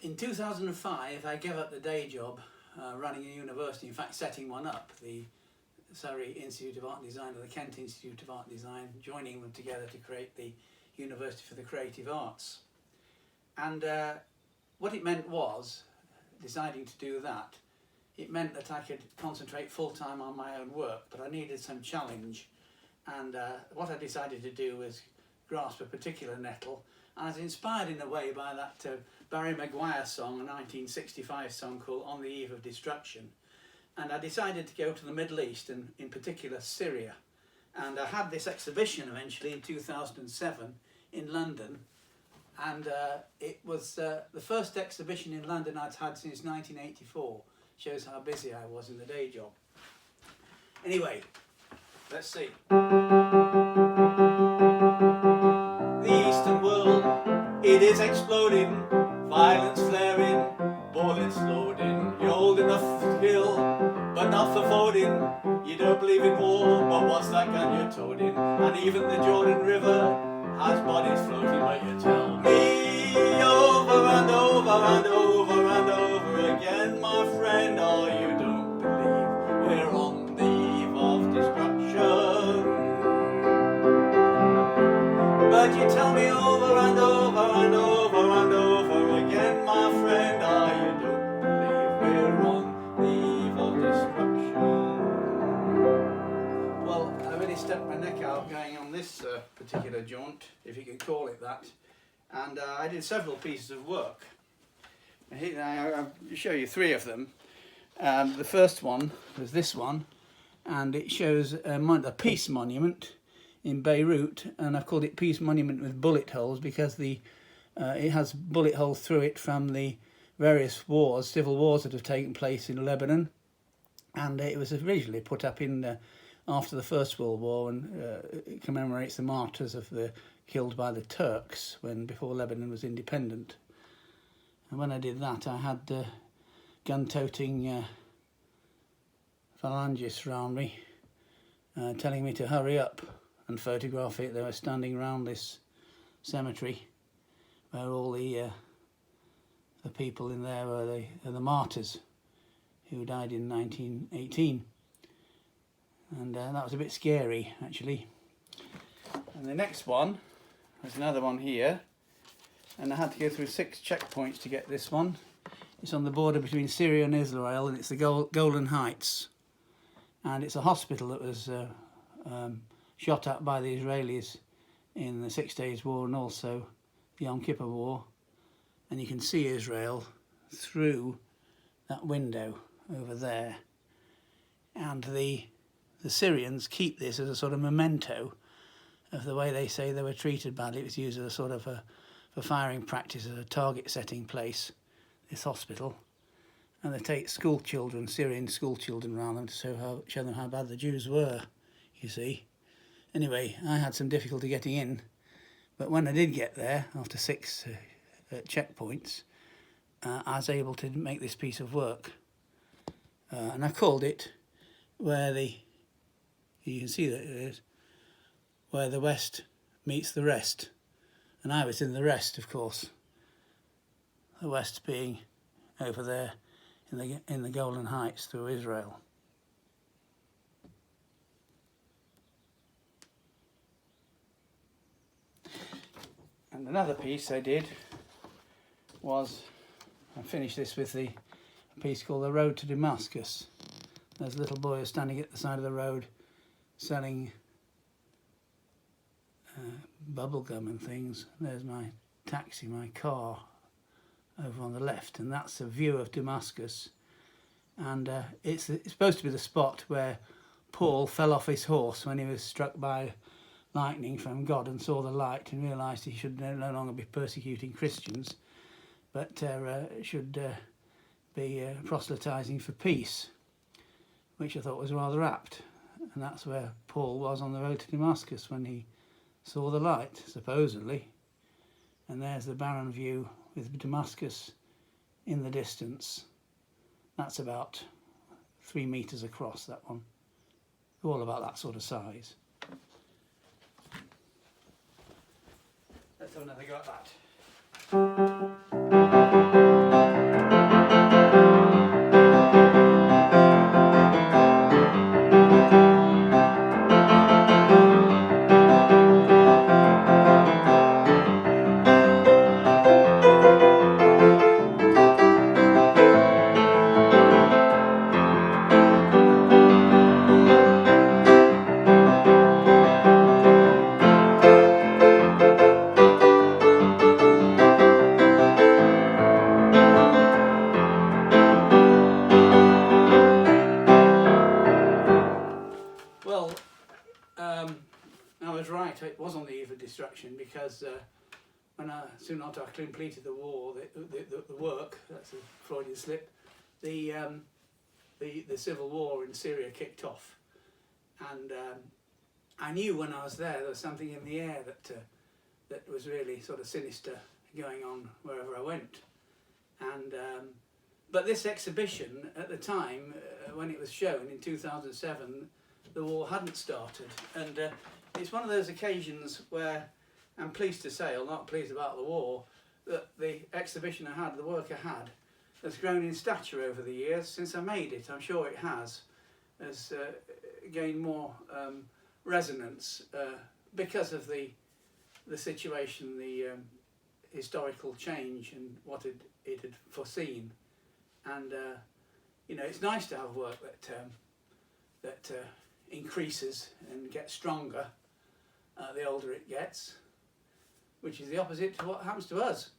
In 2005 I gave up the day job running a university, in fact setting one up, the Surrey Institute of Art and Design or the Kent Institute of Art and Design, joining them together to create the University for the Creative Arts. And what it meant was, deciding to do that, it meant that I could concentrate full-time on my own work, but I needed some challenge. And what I decided to do was grasp a particular nettle. And I was inspired in a way by that Barry Maguire song, a 1965 song called On the Eve of Destruction. And I decided to go to the Middle East, and in particular Syria. And I had this exhibition eventually in 2007 in London. And it was the first exhibition in London I'd had since 1984. Shows how busy I was in the day job. Anyway, let's see. The Eastern world, it is exploding, violence flaring, bullets loading. You're old enough to kill, but not for voting. You don't believe in war, but what's that gun you're toting? And even the Jordan River has bodies floating, but you tell me over and over and over and over again, my friend, oh, you don't believe we're on the eve of destruction. But you tell me over and over and over and over again, my friend, oh, you don't believe we're on the eve of destruction. Well, I really stuck my neck out going on this particular jaunt, if you can call it that, and I did several pieces of work. Here, I'll show you three of them. The first one was this one, and it shows a peace monument in Beirut, and I've called it Peace Monument with bullet holes because it has bullet holes through it from the various wars, civil wars that have taken place in Lebanon, and it was originally put up in after the First World War, and it commemorates the martyrs of the killed by the Turks before Lebanon was independent. And when I did that, I had gun-toting phalangists round me, telling me to hurry up and photograph it. They were standing around this cemetery where all the people in there were the martyrs who died in 1918. And that was a bit scary, actually. And the next one, there's another one here, and I had to go through 6 checkpoints to get this one. It's on the border between Syria and Israel, and it's the Golan Heights. And it's a hospital that was shot at by the Israelis in the 6 Days War and also the Yom Kippur War. And you can see Israel through that window over there. And the Syrians keep this as a sort of memento of the way they say they were treated badly. It was used as a sort of for firing practice, as a target setting place, this hospital. And they take school children, Syrian school children, around them to show them how bad the Jews were, you see. Anyway, I had some difficulty getting in, but when I did get there, after 6 checkpoints, I was able to make this piece of work. And I called it you can see that it is, where the West meets the rest. And I was in the rest, of course. The West being over there in the Golan Heights through Israel. And another piece I did was, I finished this with a piece called The Road to Damascus. There's a little boy standing at the side of the road selling bubble gum and things. There's my taxi, my car, over on the left, and that's a view of Damascus. And it's supposed to be the spot where Paul fell off his horse when he was struck by lightning from God and saw the light and realised he should no longer be persecuting Christians, but should be proselytising for peace, which I thought was rather apt. And that's where Paul was on the road to Damascus when he saw the light, supposedly. And there's the barren view with Damascus in the distance. That's about 3 metres across, that one. All about that sort of size. Let's have another go at that. destruction, because soon after I completed the war, the work, that's a Freudian slip, the civil war in Syria kicked off, and I knew when I was there was something in the air that was really sort of sinister going on wherever I went. And but this exhibition at the time, when it was shown in 2007, the war hadn't started, and it's one of those occasions where I'm pleased to say, or not pleased about the war, that the exhibition I had, the work I had, has grown in stature over the years since I made it. I'm sure it has gained more resonance because of the situation, the historical change and what it had foreseen. And you know, it's nice to have work that increases and gets stronger the older it gets, which is the opposite to what happens to us.